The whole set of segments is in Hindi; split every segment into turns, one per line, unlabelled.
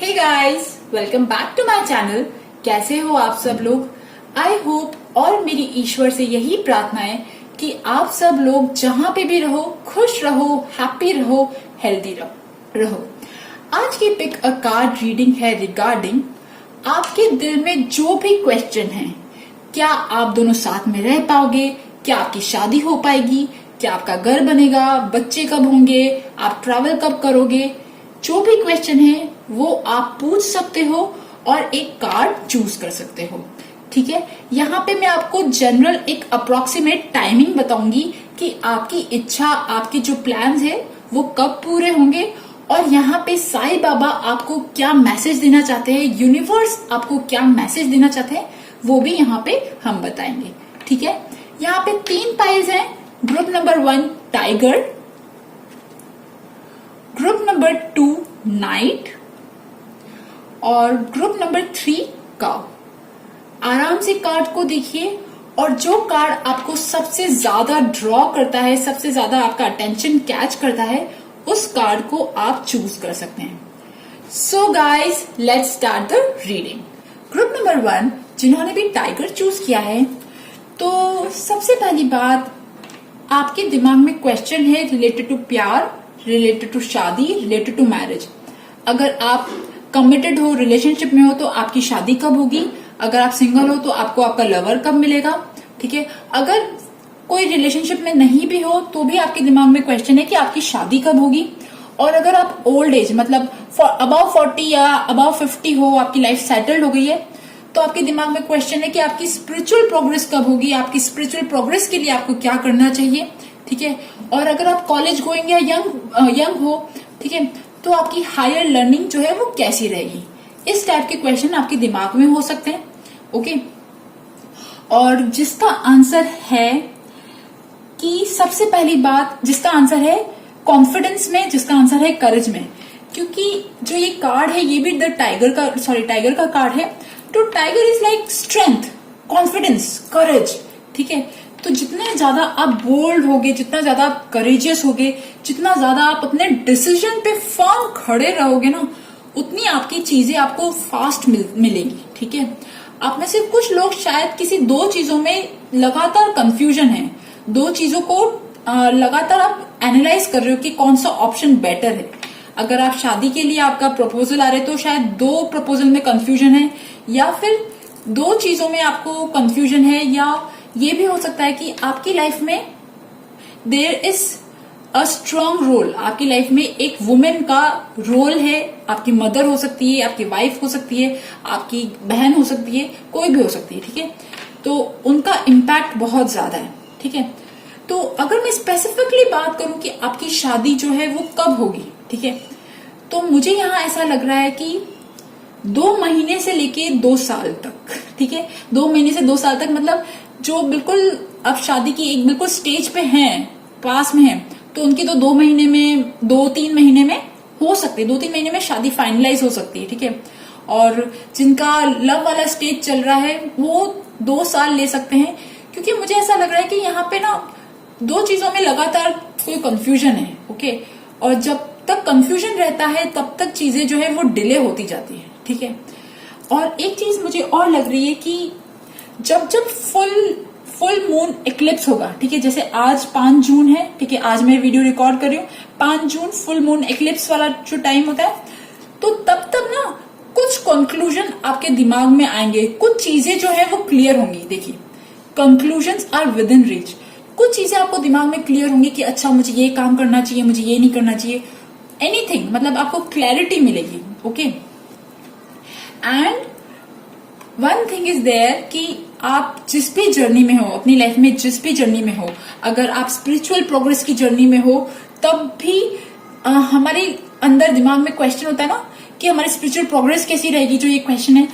Hey guys, welcome back to my channel. कैसे हो आप सब लोग? आई होप और मेरी ईश्वर से यही प्रार्थना है कि आप सब लोग जहां पे भी रहो खुश रहो, हैप्पी रहो, हेल्दी रहो। आज की पिक अ कार्ड रीडिंग है रिगार्डिंग आपके दिल में जो भी क्वेश्चन है। क्या आप दोनों साथ में रह पाओगे? क्या आपकी शादी हो पाएगी? क्या आपका घर बनेगा? बच्चे कब होंगे? आप ट्रैवल कब करोगे? जो भी क्वेश्चन है वो आप पूछ सकते हो और एक कार्ड चूज कर सकते हो। ठीक है, यहाँ पे मैं आपको जनरल एक अप्रोक्सीमेट टाइमिंग बताऊंगी कि आपकी इच्छा, आपके जो प्लान्स है वो कब पूरे होंगे और यहाँ पे साईं बाबा आपको क्या मैसेज देना चाहते हैं, यूनिवर्स आपको क्या मैसेज देना चाहते हैं, वो भी यहाँ पे हम बताएंगे। ठीक है, यहाँ पे 3 पाइल्स हैं। Group number 1 tiger, group number 2 night और ग्रुप नंबर 3 काउ। आराम से कार्ड को देखिए और जो कार्ड आपको सबसे ज्यादा ड्रॉ करता है, सबसे ज्यादा आपका अटेंशन कैच करता है, उस कार्ड को आप चूज कर सकते हैं। So guys, let's start the reading. Group number 1 जिन्होंने भी टाइगर चूज किया है, तो सबसे पहली बात, आपके दिमाग में क्वेश्चन है रिलेटेड टू प्यार, रिलेटेड टू शादी, रिलेटेड टू मैरिज। अगर आप कमिटेड हो, रिलेशनशिप में हो, तो आपकी शादी कब होगी? अगर आप सिंगल हो तो आपको आपका लवर कब मिलेगा? ठीक है, अगर कोई रिलेशनशिप में नहीं भी हो तो भी आपके दिमाग में क्वेश्चन है कि आपकी शादी कब होगी। और अगर आप ओल्ड एज मतलब अबाव 40 या अबाव 50 हो, आपकी लाइफ सेटल्ड हो गई है, तो आपके दिमाग में क्वेश्चन है कि आपकी स्पिरिचुअल प्रोग्रेस कब होगी, आपकी स्पिरिचुअल प्रोग्रेस के लिए आपको क्या करना चाहिए। ठीक है, और अगर आप कॉलेज गोइंग या यंग हो, ठीक है, तो आपकी हायर लर्निंग जो है वो कैसी रहेगी। इस टाइप के क्वेश्चन आपके दिमाग में हो सकते हैं। ओके, और जिसका आंसर है कि सबसे पहली बात, जिसका आंसर है कॉन्फिडेंस में, जिसका आंसर है करेज में, क्योंकि जो ये कार्ड है ये भी टाइगर का कार्ड है। तो tiger is like strength, confidence, courage. ठीक है, तो जितने ज्यादा आप बोल्ड होगे, जितना ज्यादा आप करेजियस होगे, जितना ज्यादा आप अपने डिसीजन पे फर्म खड़े रहोगे ना, उतनी आपकी चीजें आपको फास्ट मिलेगी। ठीक है, आप में से कुछ लोग शायद किसी 2 चीजों में लगातार कंफ्यूजन है, 2 चीजों को लगातार आप एनालाइज कर रहे हो कि कौन सा ऑप्शन बेटर है। अगर आप शादी के लिए आपका प्रपोजल आ रहे तो शायद 2 प्रपोजल में कंफ्यूजन है, या फिर 2 चीजों में आपको कंफ्यूजन है, या ये भी हो सकता है कि आपकी लाइफ में there is a strong role, आपकी लाइफ में एक वुमेन का रोल है। आपकी मदर हो सकती है, आपकी वाइफ हो सकती है, आपकी बहन हो सकती है, कोई भी हो सकती है। ठीक है, तो उनका इम्पैक्ट बहुत ज्यादा है। ठीक है, तो अगर मैं स्पेसिफिकली बात करूं कि आपकी शादी जो है वो कब होगी, ठीक है, तो मुझे यहाँ ऐसा लग रहा है कि 2 महीने से लेके 2 साल तक। ठीक है, 2 महीने से 2 साल तक, मतलब जो बिल्कुल अब शादी की एक बिल्कुल स्टेज पे हैं, पास में हैं, तो उनकी तो 2 महीने में, 2-3 महीने में हो सकती है, 2-3 महीने में शादी फाइनलाइज हो सकती है। ठीक है, और जिनका लव वाला स्टेज चल रहा है वो 2 साल ले सकते हैं, क्योंकि मुझे ऐसा लग रहा है कि यहाँ पे ना 2 चीजों में लगातार कोई कंफ्यूजन है। ओके, और जब तक कंफ्यूजन रहता है तब तक चीजें जो है वो डिले होती जाती है। ठीक है, और एक चीज मुझे और लग रही है कि जब फुल मून इक्लिप्स होगा, ठीक है, जैसे आज 5 जून है, ठीक है, आज मैं वीडियो रिकॉर्ड कर रही हूँ, 5 जून फुल मून इक्लिप्स वाला जो टाइम होता है, तो तब तक ना कुछ कंक्लूजन आपके दिमाग में आएंगे, कुछ चीजें जो है वो क्लियर होंगी। देखिए, conclusions are within reach. कुछ चीजें आपको दिमाग में क्लियर होंगी कि अच्छा मुझे ये काम करना चाहिए, मुझे ये नहीं करना चाहिए, एनीथिंग, मतलब आपको क्लैरिटी मिलेगी। Okay, and one thing is there कि आप जिस भी जर्नी में हो, अपनी लाइफ में जिस भी जर्नी में हो, अगर आप स्पिरिचुअल प्रोग्रेस की जर्नी में हो, तब भी हमारे अंदर दिमाग में क्वेश्चन होता है ना कि हमारी स्पिरिचुअल प्रोग्रेस कैसी रहेगी। जो ये क्वेश्चन है,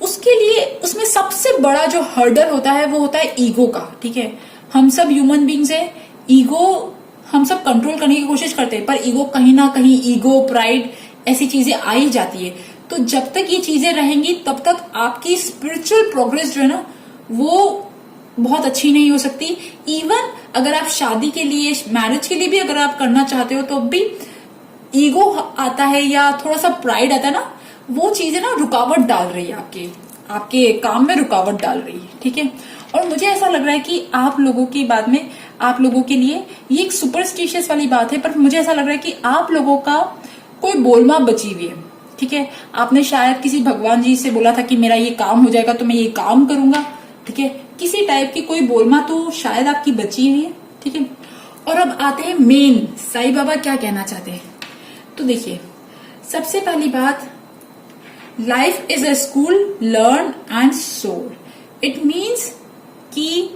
उसके लिए उसमें सबसे बड़ा जो हर्डल होता है वो होता है ईगो का। ठीक है, हम सब ह्यूमन बींग्स है, ईगो हम सब कंट्रोल करने की कोशिश करते हैं, पर ईगो कहीं ना कहीं, ईगो, प्राइड, ऐसी चीजें आ ही जाती है। तो जब तक ये चीजें रहेंगी तब तक आपकी स्पिरिचुअल प्रोग्रेस जो है ना वो बहुत अच्छी नहीं हो सकती। इवन अगर आप शादी के लिए, मैरिज के लिए भी अगर आप करना चाहते हो तो भी ईगो आता है या थोड़ा सा प्राइड आता है ना, वो चीजें ना रुकावट डाल रही है, आपके आपके काम में रुकावट डाल रही है, ठीक है। और मुझे ऐसा लग रहा है कि आप लोगों की बात में, आप लोगों के लिए ये एक सुपरस्टिशियस वाली बात है, पर मुझे ऐसा लग रहा है कि आप लोगों का कोई बोलमा बची हुई है, ठीक है। आपने शायद किसी भगवान जी से बोला था कि मेरा ये काम हो जाएगा तो मैं ये काम करूंगा, ठीक है। किसी टाइप की कोई बोलमा तो शायद आपकी बची हुई है, ठीक है। और अब आते हैं मेन, साईं बाबा क्या कहना चाहते हैं। तो देखिए, सबसे पहली बात, life is a school, learn and सोर। इट मीन्स कि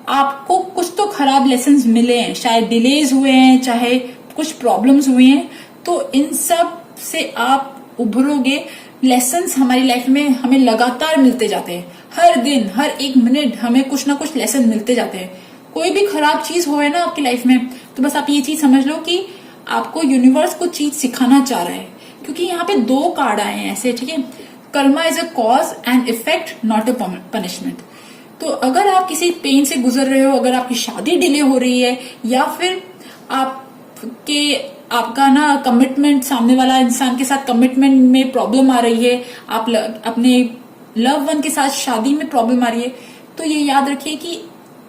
आपको कुछ तो खराब लेसन्स मिले हैं, शायद डिलेज हुए हैं, चाहे कुछ प्रॉब्लम्स हुए हैं, तो इन सब से आप उभरोगे। लेसन्स हमारी लाइफ में हमें लगातार मिलते जाते हैं, हर दिन हर एक मिनट हमें कुछ ना कुछ लेसन मिलते जाते हैं। कोई भी खराब चीज हो है ना आपकी लाइफ में, तो बस आप ये चीज समझ लो कि आपको यूनिवर्स कुछ चीज सिखाना चाह रहा है, क्योंकि यहाँ पे 2 कार्ड आए हैं ऐसे, ठीक है। Karma is a cause and effect, not a punishment. तो अगर आप किसी पेन से गुजर रहे हो, अगर आपकी शादी डिले हो रही है, या फिर आपका ना कमिटमेंट, सामने वाला इंसान के साथ कमिटमेंट में प्रॉब्लम आ रही है, आप अपने लव वन के साथ शादी में प्रॉब्लम आ रही है, तो ये याद रखिए कि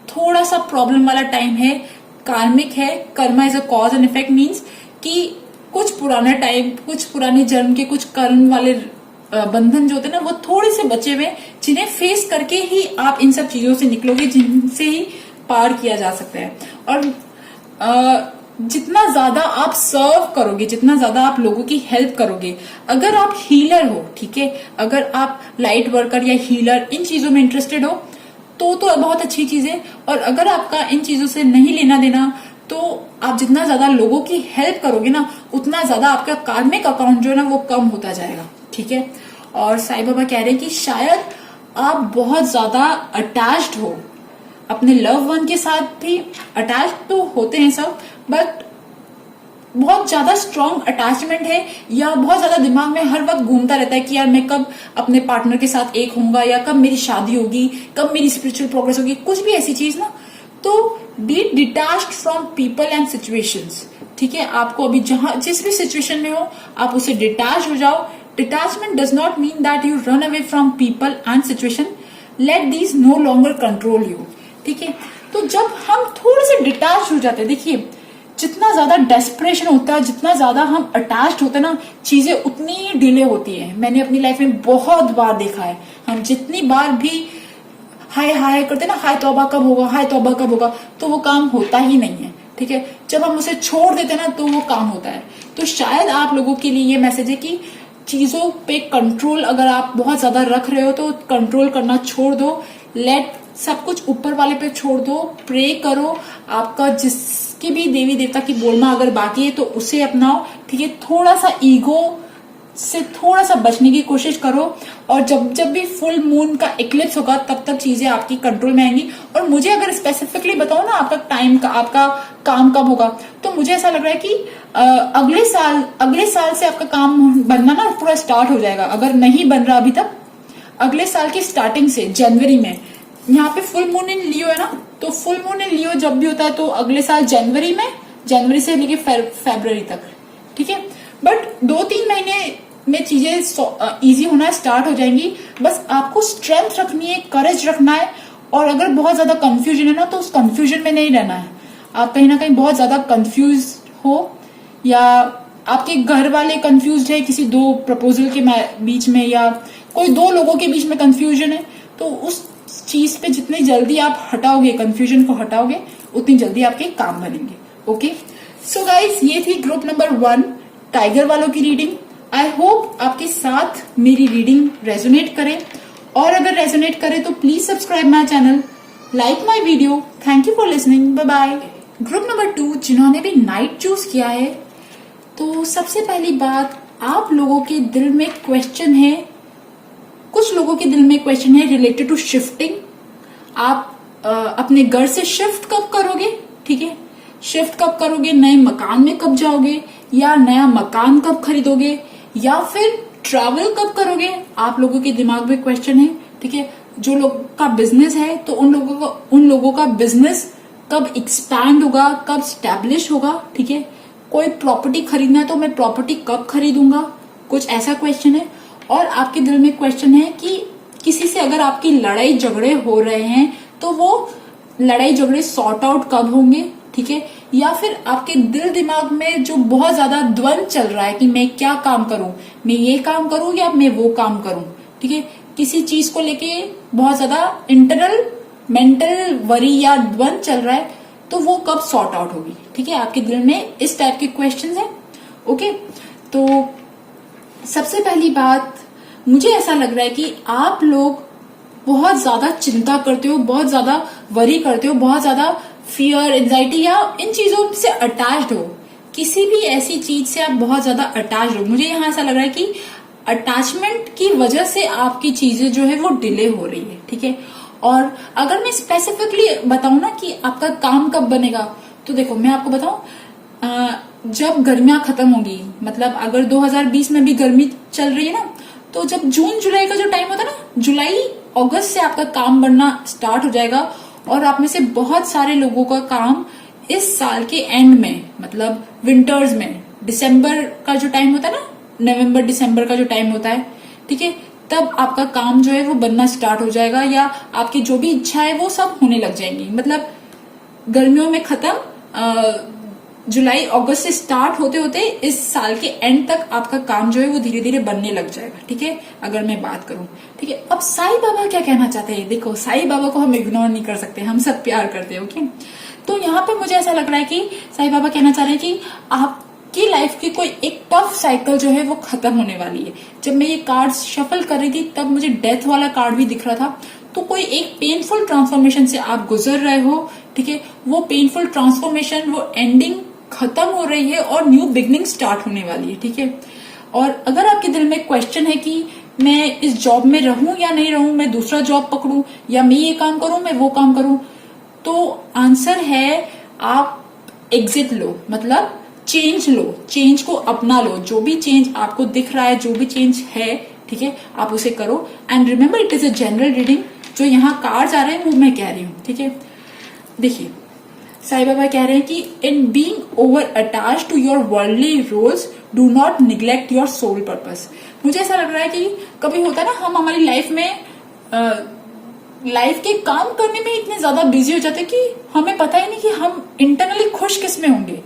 थोड़ा सा प्रॉब्लम वाला टाइम है, कार्मिक है। Karma is a cause and effect means कि कुछ पुराना टाइम, कुछ पुराने जन्म के कुछ कर्म वाले बंधन जो होते हैं ना, वो थोड़े से बचे हुए, जिन्हें फेस करके ही आप इन सब चीजों से निकलोगे, जिनसे ही पार किया जा सकता है। और जितना ज्यादा आप सर्व करोगे, जितना ज्यादा आप लोगों की हेल्प करोगे, अगर आप हीलर हो, ठीक है, अगर आप लाइट वर्कर या हीलर इन चीजों में इंटरेस्टेड हो तो बहुत अच्छी चीज है। और अगर आपका इन चीजों से नहीं लेना देना, तो आप जितना ज्यादा लोगों की हेल्प करोगे ना, उतना ज्यादा आपका कार्मिक अकाउंट जो है ना वो कम होता जाएगा, ठीक है। और साईं बाबा कह रहे हैं कि शायद आप बहुत ज्यादा अटैच्ड हो अपने लव वन के साथ, भी अटैच्ड तो होते हैं सब, बट बहुत ज्यादा स्ट्रॉन्ग अटैचमेंट है, या बहुत ज्यादा दिमाग में हर वक्त घूमता रहता है कि यार मैं कब अपने पार्टनर के साथ एक होऊंगा, या कब मेरी शादी होगी, कब मेरी स्पिरिचुअल प्रोग्रेस होगी, कुछ भी ऐसी चीज ना। तो be detached from people and situations, ठीक है। आपको अभी जहां जिस भी सिचुएशन में हो, आप उससे डिटैच हो जाओ। Detachment does not mean that you run away from people and situation, let these no longer control you, ठीक है। तो जब हम थोड़े से डिटैच हो जाते हैं, देखिए जितना ज्यादा डेस्परेशन होता है, जितना ज्यादा हम अटैच्ड होते हैं ना, चीजें उतनी डिले होती है। मैंने अपनी लाइफ में बहुत बार देखा है, हम जितनी बार भी हाय हाय करते ना, हाय तौबा कब होगा, हाय तौबा कब होगा, तो वो काम होता ही नहीं है, ठीक है। जब हम उसे छोड़ देते ना, तो वो काम होता है। तो शायद आप लोगों के लिए ये मैसेज है कि चीजों पे कंट्रोल अगर आप बहुत ज्यादा रख रहे हो, तो कंट्रोल करना छोड़ दो, लेट सब कुछ ऊपर वाले पे छोड़ दो, प्रे करो। आपका जिसकी भी देवी देवता की बोलना अगर बाकी है तो उसे अपनाओ, ठीक है। थोड़ा सा ईगो से थोड़ा सा बचने की कोशिश करो, और जब भी फुल मून का इक्लिप्स होगा, तब तब चीजें आपकी कंट्रोल में आएंगी। और मुझे अगर स्पेसिफिकली बताओ ना आपका टाइम का, आपका काम कब होगा, तो मुझे ऐसा लग रहा है कि अगले साल से आपका काम बनना ना पूरा स्टार्ट हो जाएगा। अगर नहीं बन रहा अभी तक, अगले साल की स्टार्टिंग से जनवरी में, यहाँ पे फुल मून इन लियो है ना, तो फुल मून इन लियो जब भी होता है तो अगले साल जनवरी में, जनवरी से लेके फरवरी तक, ठीक है। बट 2-3 महीने में चीजें इजी होना स्टार्ट हो जाएंगी। बस आपको स्ट्रेंथ रखनी है, करेज रखना है, और अगर बहुत ज्यादा कंफ्यूजन है ना, तो उस कंफ्यूजन में नहीं रहना है। आप कहीं ना कहीं बहुत ज्यादा कंफ्यूज हो, या आपके घर वाले कंफ्यूज है किसी 2 प्रपोजल के बीच में, या कोई 2 लोगों के बीच में कंफ्यूजन है, तो उस चीज पे जितनी जल्दी आप हटाओगे, कंफ्यूजन को हटाओगे, उतनी जल्दी आपके काम बनेंगे। ओके, सो गाइस, ये थी ग्रुप नंबर 1 टाइगर वालों की रीडिंग। आई होप आपके साथ मेरी रीडिंग रेजोनेट करे, और अगर रेजोनेट करे तो please subscribe my channel, like my video. Thank you for listening, bye bye. Group number 2 जिन्होंने भी नाइट चूज किया है, तो सबसे पहली बात, आप लोगों के दिल में क्वेश्चन है, कुछ लोगों के दिल में क्वेश्चन है रिलेटेड टू शिफ्टिंग। आप अपने घर से शिफ्ट कब करोगे, ठीक है, शिफ्ट कब करोगे, नए मकान में कब जाओगे, या नया मकान कब खरीदोगे, या फिर ट्रैवल कब करोगे, आप लोगों के दिमाग में क्वेश्चन है, ठीक है। जो लोग का बिजनेस है, तो उन लोगों का बिजनेस कब एक्सपैंड होगा, कब स्टैब्लिश होगा, ठीक है। कोई प्रॉपर्टी खरीदना है तो मैं प्रॉपर्टी कब खरीदूंगा, कुछ ऐसा क्वेश्चन है। और आपके दिल में क्वेश्चन है कि किसी से अगर आपकी लड़ाई झगड़े हो रहे हैं तो वो लड़ाई झगड़े सॉर्ट आउट कब होंगे, ठीक है। या फिर आपके दिल दिमाग में जो बहुत ज्यादा द्वंद चल रहा है कि मैं क्या काम करूं, मैं ये काम करूं या मैं वो काम करूं, ठीक है। किसी चीज को लेके बहुत ज्यादा इंटरनल मेंटल वरी या द्वंद चल रहा है, तो वो कब सॉर्ट आउट होगी, ठीक है। आपके दिल में इस टाइप के क्वेश्चंस हैं। ओके, तो सबसे पहली बात, मुझे ऐसा लग रहा है कि आप लोग बहुत ज्यादा चिंता करते हो, बहुत ज्यादा वरी करते हो, बहुत ज्यादा फियर, एंजाइटी या इन चीजों से अटैच्ड हो। किसी भी ऐसी चीज से आप बहुत ज्यादा अटैच्ड हो। मुझे यहाँ ऐसा लग रहा है कि अटैचमेंट की वजह से आपकी चीजें जो है वो डिले हो रही है, ठीक है। और अगर मैं स्पेसिफिकली बताऊं ना कि आपका काम कब बनेगा, तो देखो मैं आपको बताऊं, जब गर्मियां खत्म होगी, मतलब अगर 2020 में भी गर्मी चल रही है ना, तो जब जून जुलाई का जो टाइम होता है ना, जुलाई अगस्त से आपका काम बनना स्टार्ट हो जाएगा। और आप में से बहुत सारे लोगों का काम इस साल के एंड में, मतलब विंटर्स में, दिसंबर का जो टाइम होता है ना, नवंबर दिसंबर का जो टाइम होता है, ठीक है, तब आपका काम जो है वो बनना स्टार्ट हो जाएगा, या आपकी जो भी इच्छा है वो सब होने लग जाएंगी। मतलब गर्मियों में खत्म, जुलाई अगस्त से स्टार्ट होते होते इस साल के एंड तक आपका काम जो है वो धीरे धीरे बनने लग जाएगा, ठीक है, अगर मैं बात करूं, ठीक है। अब साईं बाबा क्या कहना चाहते हैं, देखो साईं बाबा को हम इग्नोर नहीं कर सकते, हम सब प्यार करते हैं, ओके। तो यहाँ पे मुझे ऐसा लग रहा है कि साईं बाबा कहना चाह रहे हैं कि आपकी लाइफ की कोई एक टफ साइकिल जो है वो खत्म होने वाली है। जब मैं ये कार्ड शफल कर रही थी तब मुझे डेथ वाला कार्ड भी दिख रहा था, तो कोई एक पेनफुल ट्रांसफॉर्मेशन से आप गुजर रहे हो, ठीक है। वो पेनफुल ट्रांसफॉर्मेशन, वो एंडिंग खत्म हो रही है और न्यू बिगनिंग स्टार्ट होने वाली है, ठीक है। और अगर आपके दिल में क्वेश्चन है कि मैं इस जॉब में रहूं या नहीं रहूं, मैं दूसरा जॉब पकड़ूं या मैं ये काम करूं, मैं वो काम करूं, तो आंसर है आप एग्जिट लो, मतलब चेंज लो, चेंज को अपना लो। जो भी चेंज आपको दिख रहा है, जो भी चेंज है, ठीक है, आप उसे करो। And remember it is a general reading, जो यहाँ कार्ड्स आ रहे हैं वो मैं कह रही हूँ, ठीक है। देखिए साईं बाबा कह रहे हैं कि in being over attached to your worldly roles do not neglect your soul purpose. मुझे ऐसा लग रहा है कि कभी होता है ना, हम हमारी लाइफ में लाइफ के काम करने में इतने ज्यादा बिजी हो जाते हैं कि हमें पता ही नहीं कि हम इंटरनली खुश किस में होंगे।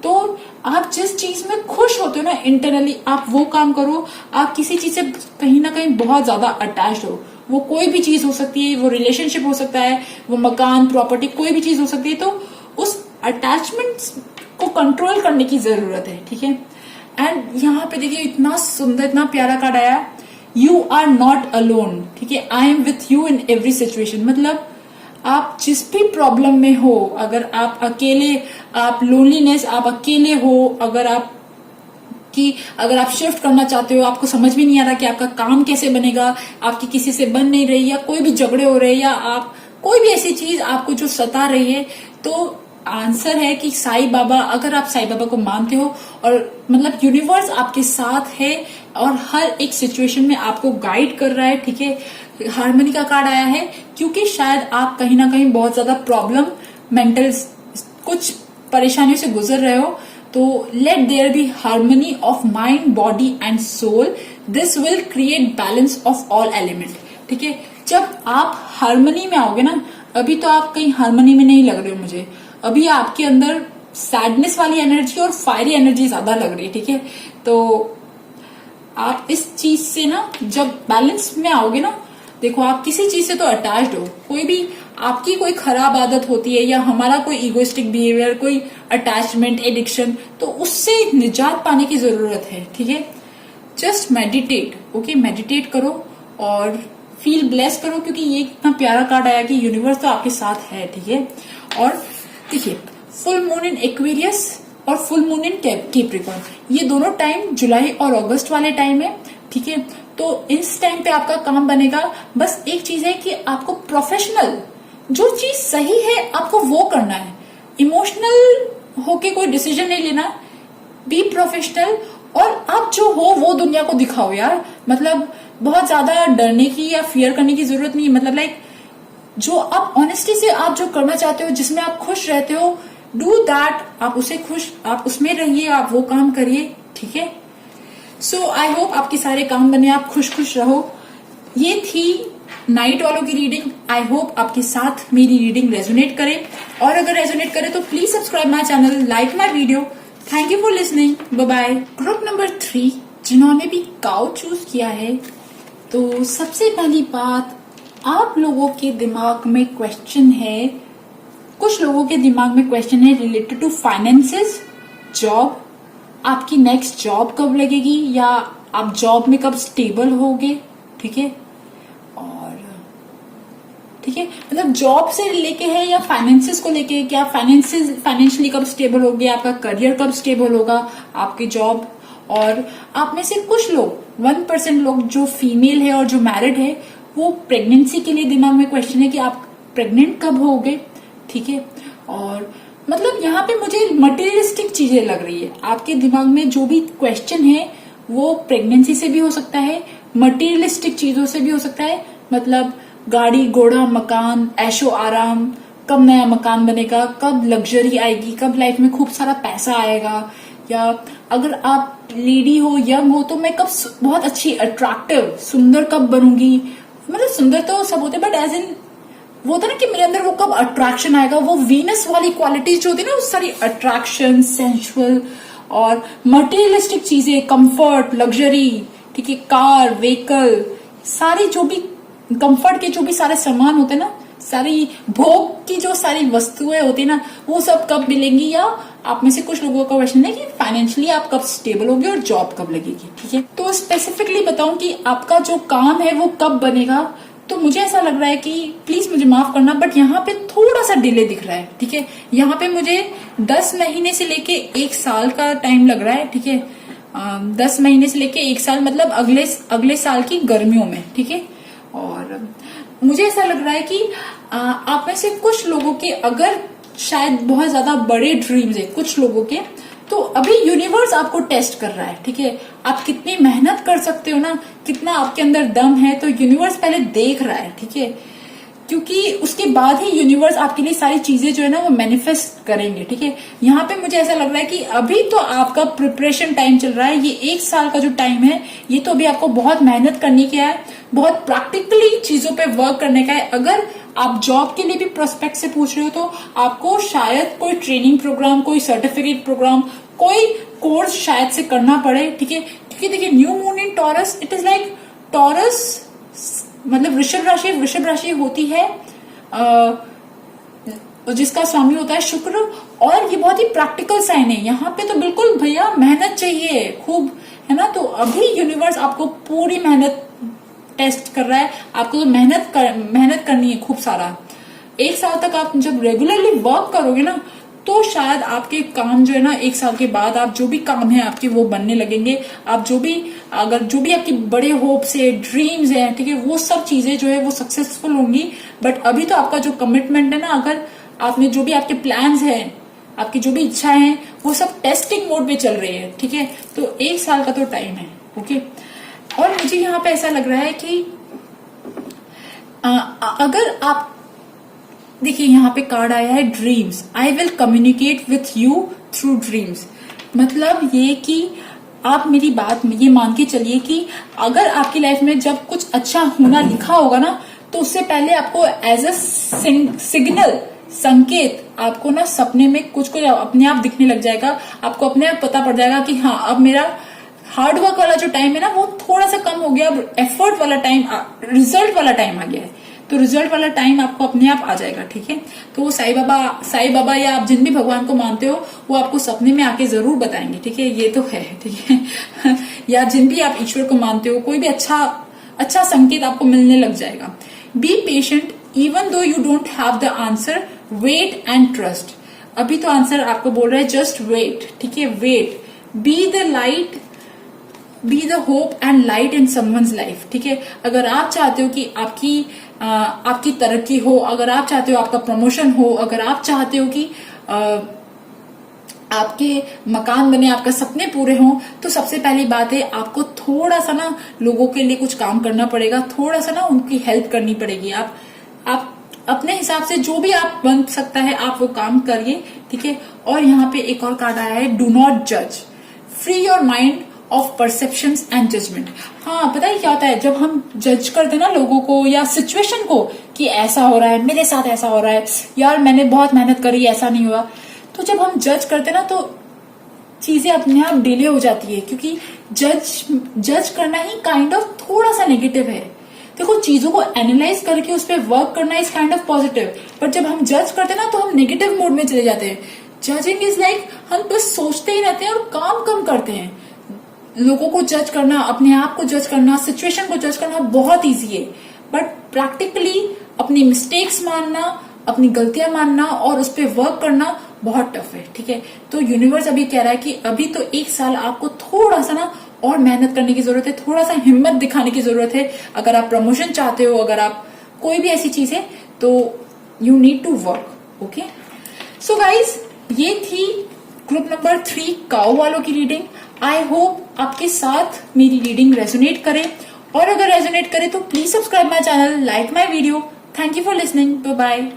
तो आप जिस चीज में खुश होते हो ना इंटरनली, आप वो काम करो। आप किसी चीज से कहीं ना कहीं बहुत ज्यादा अटैच्ड हो, वो कोई भी चीज हो सकती है, वो रिलेशनशिप हो सकता है, वो मकान, प्रॉपर्टी, कोई भी चीज हो सकती है। तो उस अटैचमेंट को कंट्रोल करने की जरूरत है, ठीक है। एंड यहाँ पे देखिए इतना सुंदर, इतना प्यारा कार्ड आया, यू आर नॉट अलोन, ठीक है, I am with you in every situation. मतलब आप जिस भी प्रॉब्लम में हो, अगर आप अकेले, आप लोनलीनेस, आप अकेले हो, अगर आप शिफ्ट करना चाहते हो, आपको समझ भी नहीं आ रहा कि आपका काम कैसे बनेगा, आपकी किसी से बन नहीं रही, या कोई भी झगड़े हो रहे हैं, या आप कोई भी ऐसी चीज आपको जो सता रही है, तो आंसर है कि साईं बाबा, अगर आप साईं बाबा को मानते हो और मतलब यूनिवर्स आपके साथ है और हर एक सिचुएशन में आपको गाइड कर रहा है, ठीक है। हार्मनी का कार्ड आया है क्योंकि शायद आप कहीं ना कहीं बहुत ज्यादा प्रॉब्लम, मेंटल कुछ परेशानियों से गुजर रहे हो। तो let there be harmony of mind, body and soul, this will create balance of all element, ठीक है। जब आप हार्मनी में आओगे ना, अभी तो आप कहीं हार्मनी में नहीं लग रहे हो मुझे, अभी आपके अंदर सैडनेस वाली एनर्जी और फायरी एनर्जी ज्यादा लग रही है, ठीक है। तो आप इस चीज से ना जब बैलेंस में आओगे ना, देखो आप किसी चीज से तो अटैच्ड हो, कोई भी आपकी कोई खराब आदत होती है या हमारा कोई इगोइस्टिक बिहेवियर, कोई अटैचमेंट, एडिक्शन, तो उससे निजात पाने की जरूरत है, ठीक है। जस्ट मेडिटेट, ओके, मेडिटेट करो और फील ब्लेस करो, क्योंकि ये इतना प्यारा कार्ड आया कि यूनिवर्स तो आपके साथ है, ठीक है। और देखिए फुल मून इन एक्वेरियस और फुल मून इन कैप्रिकॉर्न, ये दोनों टाइम जुलाई और अगस्त वाले टाइम है, ठीक है। तो इस टाइम पे आपका काम बनेगा। बस एक चीज है कि आपको प्रोफेशनल, जो चीज सही है आपको वो करना है, इमोशनल होके कोई डिसीजन नहीं लेना, बी प्रोफेशनल, और आप जो हो वो दुनिया को दिखाओ यार। मतलब बहुत ज्यादा डरने की या फियर करने की जरूरत नहीं है। मतलब लाइक जो आप ऑनेस्टी से आप जो करना चाहते हो, जिसमें आप खुश रहते हो, डू दैट, आप उसे खुश, आप उसमें रहिए, आप वो काम करिए, ठीक है। सो आई होप आपके सारे काम बने, आप खुश खुश रहो। ये थी नाइट वालों की रीडिंग। आई होप आपके साथ मेरी रीडिंग रेजोनेट करे, और अगर रेजोनेट करे तो please subscribe my channel, like my video. Thank you for listening, bye bye. Group number 3 जिन्होंने भी काउ चूज किया है, तो सबसे पहली बात, आप लोगों के दिमाग में क्वेश्चन है, कुछ लोगों के दिमाग में क्वेश्चन है रिलेटेड टू फाइनेंसेस, जॉब, आपकी नेक्स्ट जॉब कब लगेगी, या आप जॉब में कब स्टेबल होगे, ठीक है। और ठीक है, मतलब जॉब से लेके है या फाइनेंसेस को लेके, क्या फाइनेंशियली कब स्टेबल होगे, आपका करियर कब स्टेबल होगा, आपकी जॉब। और आप में से कुछ लोग 1% लोग जो फीमेल है और जो मैरिड है, वो प्रेगनेंसी के लिए दिमाग में क्वेश्चन है कि आप प्रेग्नेंट कब होगे, ठीक है। और मतलब यहाँ पे मुझे मटेरियलिस्टिक चीजें लग रही है, आपके दिमाग में जो भी क्वेश्चन है वो प्रेगनेंसी से भी हो सकता है, मटेरियलिस्टिक चीजों से भी हो सकता है। मतलब गाड़ी घोड़ा मकान ऐशो आराम, कब नया मकान बनेगा, कब लग्जरी आएगी, कब लाइफ में खूब सारा पैसा आएगा, या अगर आप लेडी हो, यंग हो, तो मैं कब बहुत अच्छी अट्रैक्टिव सुंदर कब बनूंगी। मतलब सुंदर तो सब होते, बट एज इन वो होता ना कि मेरे अंदर वो कब अट्रैक्शन आएगा, वो वीनस वाली क्वालिटीज जो होती है ना, वो सारी अट्रैक्शन, सेंसुअल और मटेरियलिस्टिक चीजें, कंफर्ट, लग्जरी, ठीक है, कार, व्हीकल, सारी जो भी कंफर्ट के जो भी सारे सामान होते हैं ना, सारी भोग की जो सारी वस्तुएं होती है ना, वो सब कब मिलेंगी। या आप में से कुछ लोगों का क्वेश्चन है कि फाइनेंशियली आप कब स्टेबल होगे और जॉब कब लगेगी, ठीक है। तो स्पेसिफिकली बताऊं कि आपका जो काम है वो कब बनेगा, तो मुझे ऐसा लग रहा है कि प्लीज मुझे माफ करना, बट यहाँ पे थोड़ा सा डिले दिख रहा है, ठीक है। यहाँ पे मुझे 10 महीने से लेके 1 साल का टाइम लग रहा है, ठीक है। 10 महीने से लेके 1 साल, मतलब अगले साल की गर्मियों में, ठीक है। और मुझे ऐसा लग रहा है कि आप में से कुछ लोगों के अगर शायद बहुत ज्यादा बड़े ड्रीम्स है कुछ लोगों के, तो अभी यूनिवर्स आपको टेस्ट कर रहा है, ठीक है। आप कितनी मेहनत कर सकते हो ना, कितना आपके अंदर दम है, तो यूनिवर्स पहले देख रहा है, ठीक है। क्योंकि उसके बाद ही यूनिवर्स आपके लिए सारी चीजें जो है ना वो मैनिफेस्ट करेंगे, ठीक है। यहाँ पे मुझे ऐसा लग रहा है कि अभी तो आपका प्रिपरेशन टाइम चल रहा है, ये 1 साल का जो टाइम है, ये तो अभी आपको बहुत मेहनत करने की है, बहुत प्रैक्टिकली चीजों पे वर्क करने का है। अगर आप जॉब के लिए भी प्रोस्पेक्ट से पूछ रहे हो, तो आपको शायद कोई ट्रेनिंग प्रोग्राम, कोई सर्टिफिकेट प्रोग्राम, कोई कोर्स शायद से करना पड़े, ठीक है। क्योंकि देखिए, new moon in taurus, it is like taurus मतलब वृषभ राशि होती है जिसका स्वामी होता है शुक्र, और ये बहुत ही प्रैक्टिकल साइन है। यहाँ पे तो बिल्कुल भैया मेहनत चाहिए खूब, है ना। तो अभी यूनिवर्स आपको पूरी मेहनत टेस्ट कर रहा है, आपको तो मेहनत करनी है खूब सारा। 1 साल तक आप जब रेगुलरली वर्क करोगे ना, तो शायद आपके काम जो है ना 1 साल के बाद आप जो भी काम है आपके वो बनने लगेंगे। आप जो भी आपके बड़े होप्स है, ड्रीम्स है, ठीक है, वो सब चीजें जो है वो सक्सेसफुल होंगी। बट अभी तो आपका जो कमिटमेंट है ना, अगर आपने जो भी आपके प्लान्स है, आपकी जो भी इच्छाएं हैं, वो सब टेस्टिंग मोड में चल रही है, ठीक है। तो 1 साल का तो टाइम है, ओके। और मुझे यहाँ पे ऐसा लग रहा है कि अगर आप देखिए, यहाँ पे कार्ड आया है dreams, I will communicate with you through dreams. मतलब ये कि आप मेरी बात ये मान के चलिए कि अगर आपकी लाइफ में जब कुछ अच्छा होना लिखा होगा ना, तो उससे पहले आपको एज अ सिग्नल, संकेत, आपको ना सपने में कुछ अपने आप दिखने लग जाएगा। आपको अपने आप पता पड़ जाएगा कि हाँ, अब मेरा हार्ड वर्क वाला जो टाइम है ना वो थोड़ा सा कम हो गया, अब एफर्ट वाला टाइम, रिजल्ट वाला टाइम आ गया है। तो रिजल्ट वाला टाइम आपको अपने आप आ जाएगा, ठीक है। तो वो साईं बाबा या आप जिन भी भगवान को मानते हो, वो आपको सपने में आके जरूर बताएंगे, ठीक है। ये तो है, ठीक है। या जिन भी आप ईश्वर को मानते हो, कोई भी अच्छा संकेत आपको मिलने लग जाएगा। Be patient even though you don't have the answer, wait and trust. अभी तो आंसर आपको बोल रहा है जस्ट वेट, ठीक है, wait. Be the light, be the hope and light in someone's life, ठीक है। अगर आप चाहते हो कि आपकी तरक्की हो, अगर आप चाहते हो आपका प्रमोशन हो, अगर आप चाहते हो कि आपके मकान बने, आपका सपने पूरे हों, तो सबसे पहली बात है आपको थोड़ा सा ना लोगों के लिए कुछ काम करना पड़ेगा, थोड़ा सा ना उनकी हेल्प करनी पड़ेगी। आप अपने हिसाब से जो भी आप बन सकता है आप वो काम करिए, ठीक है। और यहाँ पे एक और कार्ड आया है, डू नॉट जज, free your mind of perceptions and judgement. हाँ, पता है क्या होता है, जब हम जज करते हैं ना लोगों को या सिचुएशन को कि ऐसा हो रहा है, मेरे साथ ऐसा हो रहा है, यार मैंने बहुत मेहनत करी, ऐसा नहीं हुआ, तो जब हम जज करते हैं ना तो चीजें अपने आप डिले हो जाती है, क्योंकि जज करना ही काइंड ऑफ थोड़ा सा नेगेटिव है। देखो, चीजों को एनालाइज करके उस पर वर्क करना is kind of positive, but जब हम जज करते हैं ना तो हम नेगेटिव मोड में चले जाते हैं। जजिंग इज लाइक हम बस सोचते ही रहते हैं और काम कम करते हैं। लोगों को जज करना, अपने आप को जज करना, सिचुएशन को जज करना बहुत इजी है, बट प्रैक्टिकली अपनी मिस्टेक्स मानना, अपनी गलतियां मानना और उस पर वर्क करना बहुत टफ है। ठीक है, तो यूनिवर्स अभी कह रहा है कि अभी तो 1 साल आपको थोड़ा सा ना और मेहनत करने की जरूरत है, थोड़ा सा हिम्मत दिखाने की जरूरत है। अगर आप प्रमोशन चाहते हो, अगर आप कोई भी ऐसी चीज है, तो you need to work. Okay, so guys, ये थी ग्रुप नंबर 3 काऊ वालों की रीडिंग। आई होप आपके साथ मेरी रीडिंग रेजोनेट करे, और अगर रेजोनेट करे तो please subscribe my channel, like my video. Thank you for listening, bye bye.